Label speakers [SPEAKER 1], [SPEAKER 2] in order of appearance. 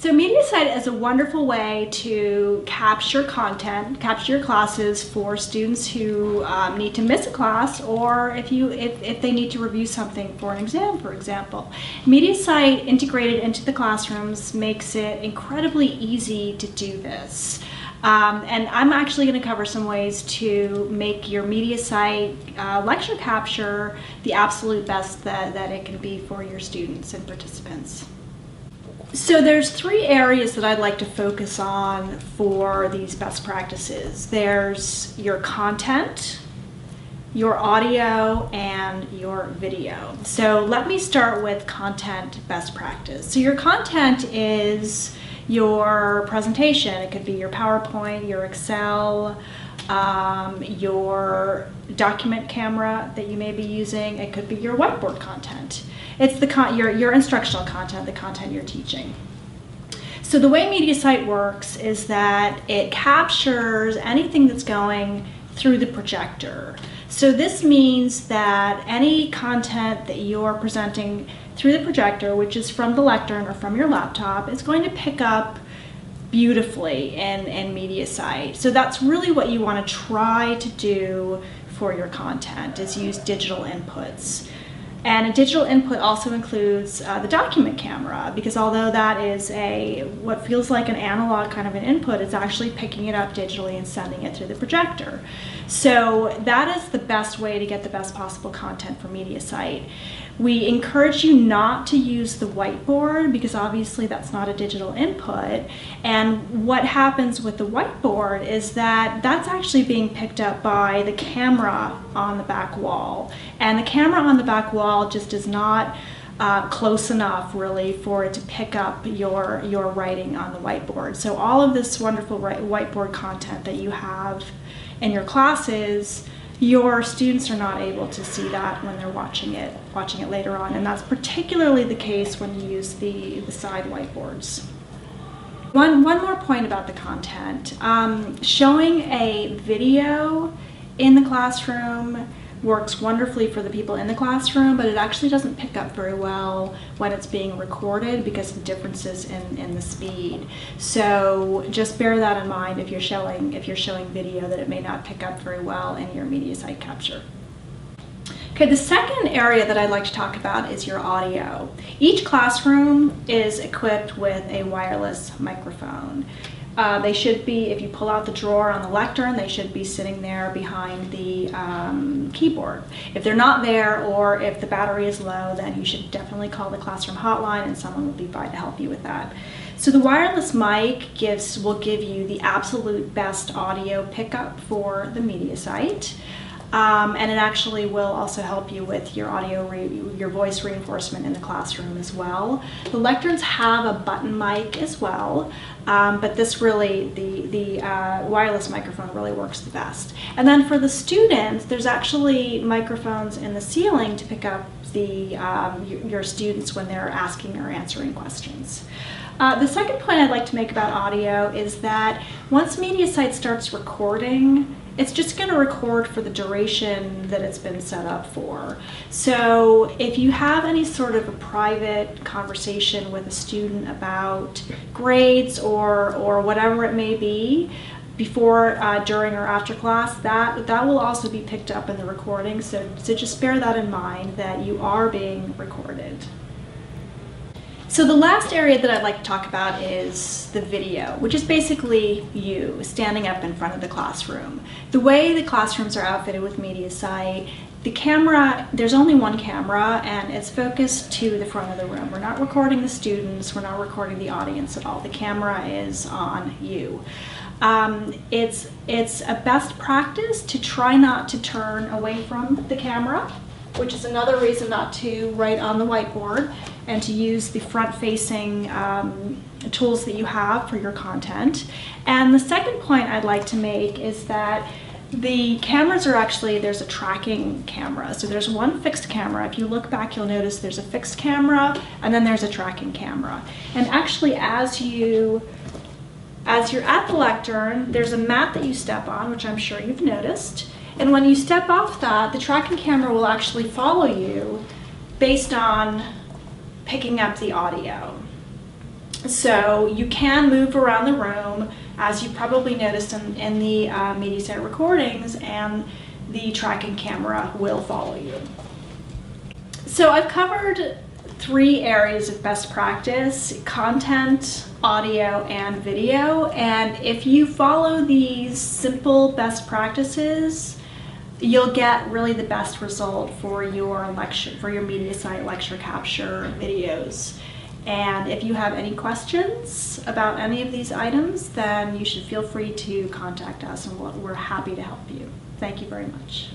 [SPEAKER 1] So Mediasite is a wonderful way to capture content, capture your classes for students who need to miss a class, or if they need to review something for an exam, for example. Mediasite integrated into the classrooms makes it incredibly easy to do this. And I'm actually going to cover some ways to make your Mediasite lecture capture the absolute best that it can be for your students and participants. So there's three areas that I'd like to focus on for these best practices. There's your content, your audio, and your video. So let me start with content best practice. So your content is your presentation. It could be your PowerPoint, your Excel, your document camera that you may be using. It could be your whiteboard content. It's your instructional content, the content you're teaching. So the way Mediasite works is that it captures anything that's going through the projector. So this means that any content that you're presenting through the projector, which is from the lectern or from your laptop, is going to pick up beautifully in Mediasite. So that's really what you want to try to do for your content, is use digital inputs. And a digital input also includes the document camera, because although that is what feels like an analog kind of an input, it's actually picking it up digitally and sending it through the projector. So that is the best way to get the best possible content for Mediasite. We encourage you not to use the whiteboard, because obviously that's not a digital input. And what happens with the whiteboard is that that's actually being picked up by the camera on the back wall. And the camera on the back wall just is not close enough really for it to pick up your writing on the whiteboard. So all of this wonderful whiteboard content that you have in your classes, your students are not able to see that when they're watching it later on, and that's particularly the case when you use the side whiteboards. One more point about the content. Showing a video in the classroom works wonderfully for the people in the classroom, but it actually doesn't pick up very well when it's being recorded because of differences in the speed. So just bear that in mind if you're showing video, that it may not pick up very well in your Mediasite capture. Okay, the second area that I'd like to talk about is your audio. Each classroom is equipped with a wireless microphone. They should be, if you pull out the drawer on the lectern, they should be sitting there behind the keyboard. If they're not there, or if the battery is low, then you should definitely call the classroom hotline and someone will be by to help you with that. So the wireless mic will give you the absolute best audio pickup for the Mediasite. And it actually will also help you with your your voice reinforcement in the classroom as well. The lecterns have a button mic as well, but this really, the wireless microphone really works the best. And then for the students, there's actually microphones in the ceiling to pick up your students when they're asking or answering questions. The second point I'd like to make about audio is that once Mediasite starts recording, it's just going to record for the duration that it's been set up for. So if you have any sort of a private conversation with a student about grades or whatever it may be, before, during, or after class, that will also be picked up in the recording. So just bear that in mind, that you are being recorded. So the last area that I'd like to talk about is the video, which is basically you standing up in front of the classroom. The way the classrooms are outfitted with Mediasite, the camera, there's only one camera and it's focused to the front of the room. We're not recording the students, we're not recording the audience at all. The camera is on you. It's a best practice to try not to turn away from the camera, which is another reason not to write on the whiteboard, and to use the front-facing tools that you have for your content. And the second point I'd like to make is that the cameras are actually, there's a tracking camera. So there's one fixed camera. If you look back, you'll notice there's a fixed camera, and then there's a tracking camera. And actually, as you're at the lectern, there's a mat that you step on, which I'm sure you've noticed. And when you step off that, the tracking camera will actually follow you based on picking up the audio. So you can move around the room, as you probably noticed in the Mediasite recordings, and the tracking camera will follow you. So I've covered 3 areas of best practice: content, audio, and video. And if you follow these simple best practices, you'll get really the best result for your Mediasite lecture capture videos. And if you have any questions about any of these items, then you should feel free to contact us, and we're happy to help you. Thank you very much.